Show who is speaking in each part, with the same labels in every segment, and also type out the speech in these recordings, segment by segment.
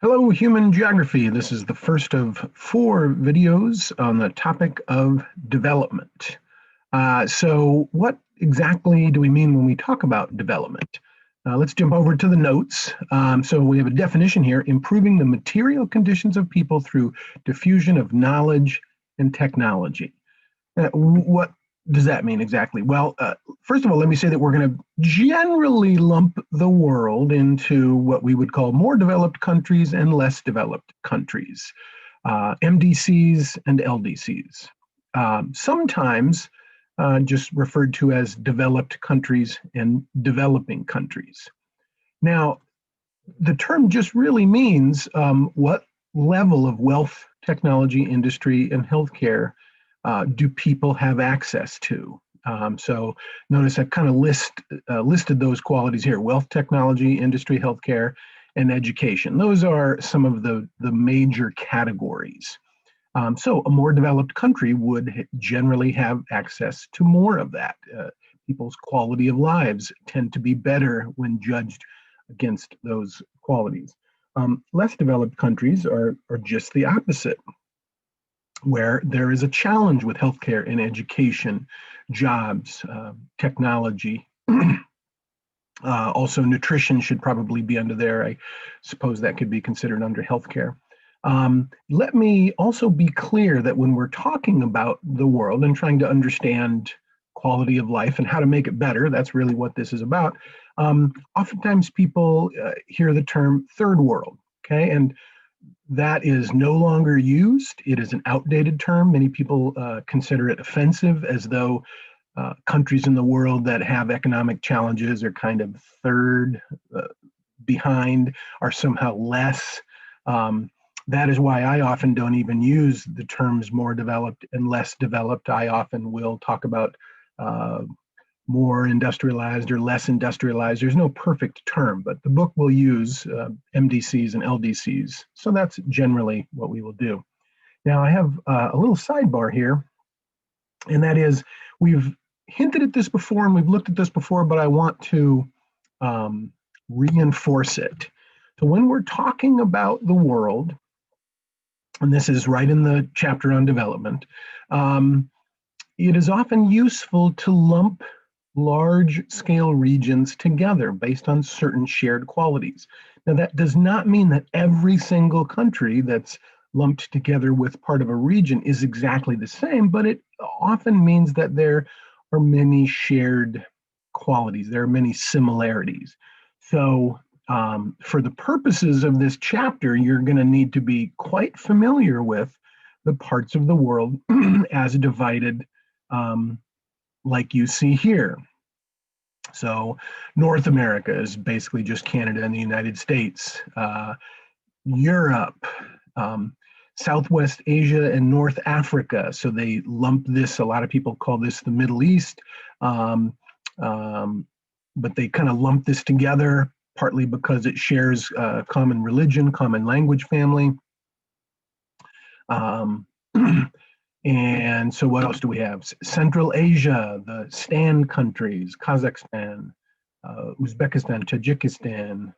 Speaker 1: Hello, Human Geography. This is the first of 4 videos on the topic of development. So what exactly do we mean when we talk about development? Let's jump over to the notes. So we have a definition here: improving the material conditions of people through diffusion of knowledge and technology. What does that mean exactly? Well, first of all, let me say that we're going to generally lump the world into what we would call more developed countries and less developed countries, MDCs and LDCs. Sometimes just referred to as developed countries and developing countries. Now, the term just really means what level of wealth, technology, industry, and healthcare do people have access to? So notice I kind of listed those qualities here: wealth, technology, industry, healthcare, and education. Those are some of the major categories. So a more developed country would generally have access to more of that. People's quality of lives tend to be better when judged against those qualities. Less developed countries are just the opposite, where there is a challenge with healthcare and education, jobs, technology. Also, nutrition should probably be under there. I suppose that could be considered under healthcare. Let me also be clear that when we're talking about the world and trying to understand quality of life and how to make it better, that's really what this is about. Oftentimes people hear the term third world, okay? And that is no longer used. It is an outdated term. Many people consider it offensive, as though countries in the world that have economic challenges are kind of third behind, are somehow less. That is why I often don't even use the terms more developed and less developed. I often will talk about more industrialized or less industrialized. There's no perfect term, but the book will use MDCs and LDCs. So that's generally what we will do. Now I have a little sidebar here, and that is, we've hinted at this before and we've looked at this before, but I want to reinforce it. So when we're talking about the world, and this is right in the chapter on development, it is often useful to lump large-scale regions together based on certain shared qualities. Now, that does not mean that every single country that's lumped together with part of a region is exactly the same, but it often means that there are many shared qualities. There are many similarities. So for the purposes of this chapter, you're going to need to be quite familiar with the parts of the world as divided like you see here. So North America is basically just Canada and the United States. Europe, Southwest Asia, and North Africa. So they lump this, a lot of people call this the Middle East, but they kind of lump this together, partly because it shares common religion, common language family. And so what else do we have? Central Asia, the Stan countries: Kazakhstan, Uzbekistan, Tajikistan.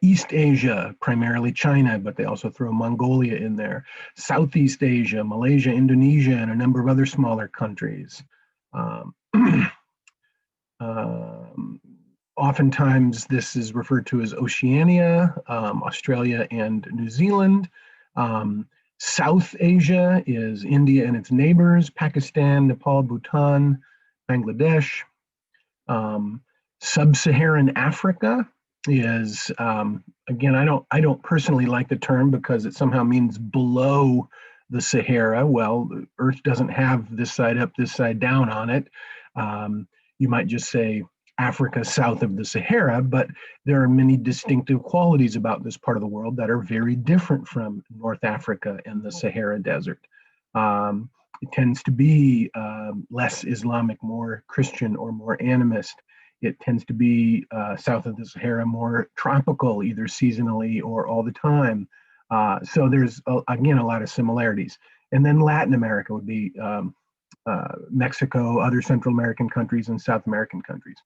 Speaker 1: East Asia, primarily China, but they also throw Mongolia in there. Southeast Asia, Malaysia, Indonesia, and a number of other smaller countries. Oftentimes this is referred to as Oceania, Australia and New Zealand. South Asia is India and its neighbors: Pakistan, Nepal, Bhutan, Bangladesh. Sub-Saharan Africa is, again, I don't personally like the term because it somehow means below the Sahara. Well, Earth doesn't have this side up, this side down on it. You might just say Africa south of the Sahara, but there are many distinctive qualities about this part of the world that are very different from North Africa and the Sahara Desert. It tends to be less Islamic, more Christian, or more animist. It tends to be south of the Sahara more tropical, either seasonally or all the time. So there's, again, a lot of similarities. And then Latin America would be Mexico, other Central American countries, and South American countries.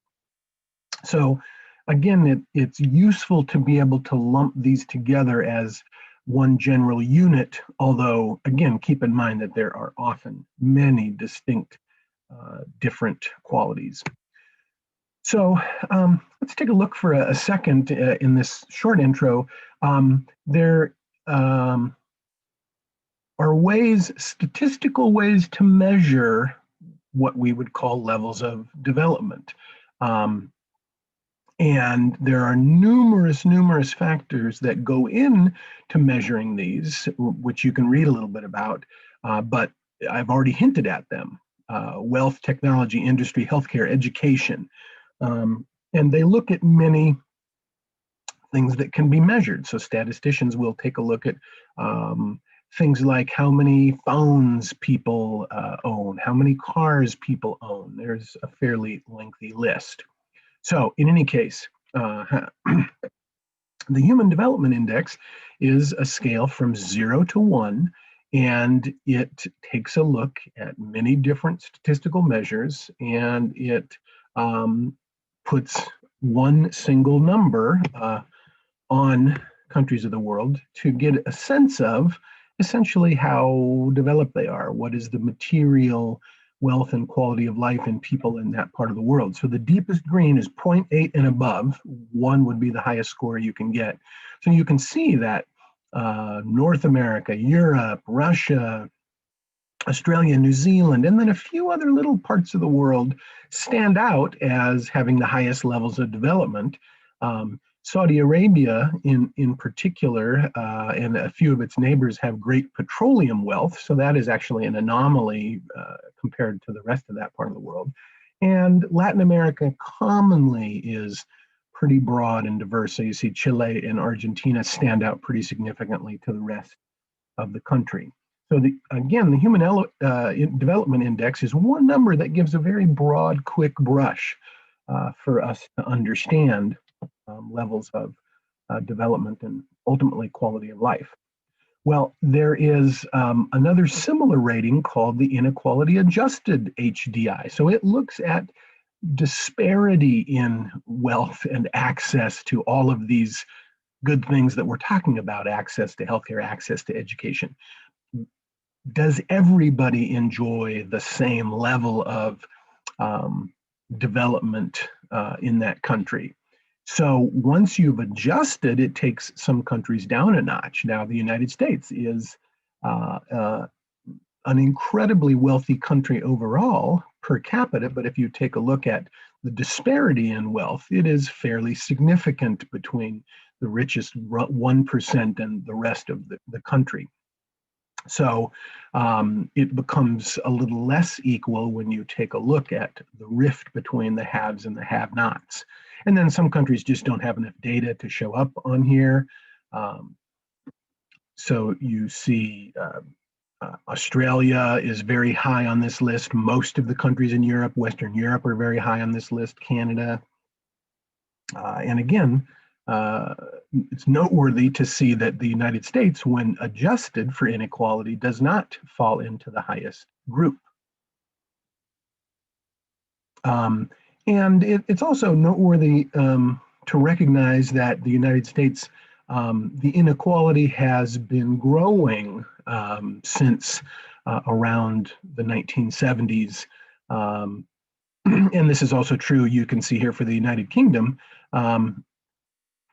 Speaker 1: So again, it's useful to be able to lump these together as one general unit, although, again, keep in mind that there are often many distinct different qualities. So let's take a look for a second in this short intro. There are ways, statistical ways to measure what we would call levels of development. And there are numerous factors that go in to measuring these, which you can read a little bit about, but I've already hinted at them. Wealth, technology, industry, healthcare, education. And they look at many things that can be measured. So statisticians will take a look at things like how many phones people own, how many cars people own. There's a fairly lengthy list. So in any case, the Human Development Index is a scale from 0 to 1, and it takes a look at many different statistical measures, and it puts one single number on countries of the world to get a sense of essentially how developed they are. What is the material wealth and quality of life in people in that part of the world? So the deepest green is 0.8 and above. 1 would be the highest score you can get. So you can see that North America, Europe, Russia, Australia, New Zealand, and then a few other little parts of the world stand out as having the highest levels of development. Saudi Arabia, in particular, and a few of its neighbors have great petroleum wealth, so that is actually an anomaly compared to the rest of that part of the world. And Latin America commonly is pretty broad and diverse. So you see Chile and Argentina stand out pretty significantly to the rest of the country. So again, the Human Development Index is one number that gives a very broad, quick brush for us to understand levels of development and ultimately quality of life. Well, there is another similar rating called the Inequality Adjusted HDI. So it looks at disparity in wealth and access to all of these good things that we're talking about: access to healthcare, access to education. Does everybody enjoy the same level of development in that country? So once you've adjusted, it takes some countries down a notch. Now, the United States is an incredibly wealthy country overall per capita, but if you take a look at the disparity in wealth, it is fairly significant between the richest 1% and the rest of the country. So it becomes a little less equal when you take a look at the rift between the haves and the have-nots. And then some countries just don't have enough data to show up on here. So you see Australia is very high on this list. Most of the countries in Europe, Western Europe, are very high on this list. Canada. And again, it's noteworthy to see that the United States, when adjusted for inequality, does not fall into the highest group. And it's also noteworthy to recognize that the United States, the inequality has been growing since around the 1970s. And this is also true, you can see here, for the United Kingdom.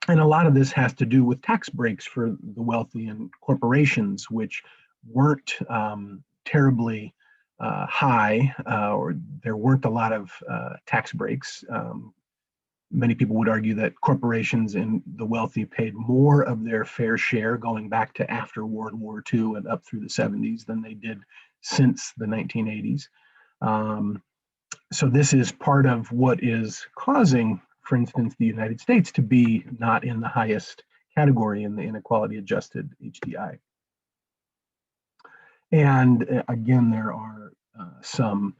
Speaker 1: And a lot of this has to do with tax breaks for the wealthy and corporations, which weren't terribly high, or there weren't a lot of tax breaks. Many people would argue that corporations and the wealthy paid more of their fair share going back to after World War II and up through the 70s than they did since the 1980s. So this is part of what is causing, for instance, the United States to be not in the highest category in the Inequality Adjusted HDI. And again, there are some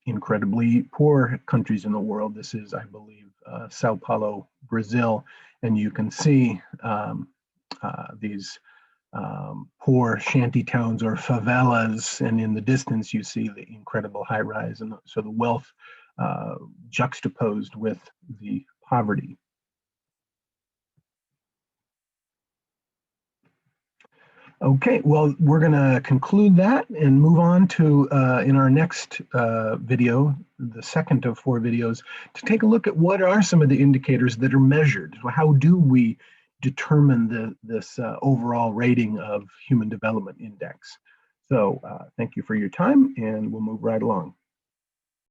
Speaker 1: incredibly poor countries in the world. This is, I believe, Sao Paulo, Brazil, and you can see these poor shanty towns or favelas, and in the distance you see the incredible high rise, and so the wealth juxtaposed with the poverty. Okay, well, we're going to conclude that and move on to, in our next video, the second of 4 videos, to take a look at what are some of the indicators that are measured. How do we determine this overall rating of Human Development Index? So thank you for your time, and we'll move right along.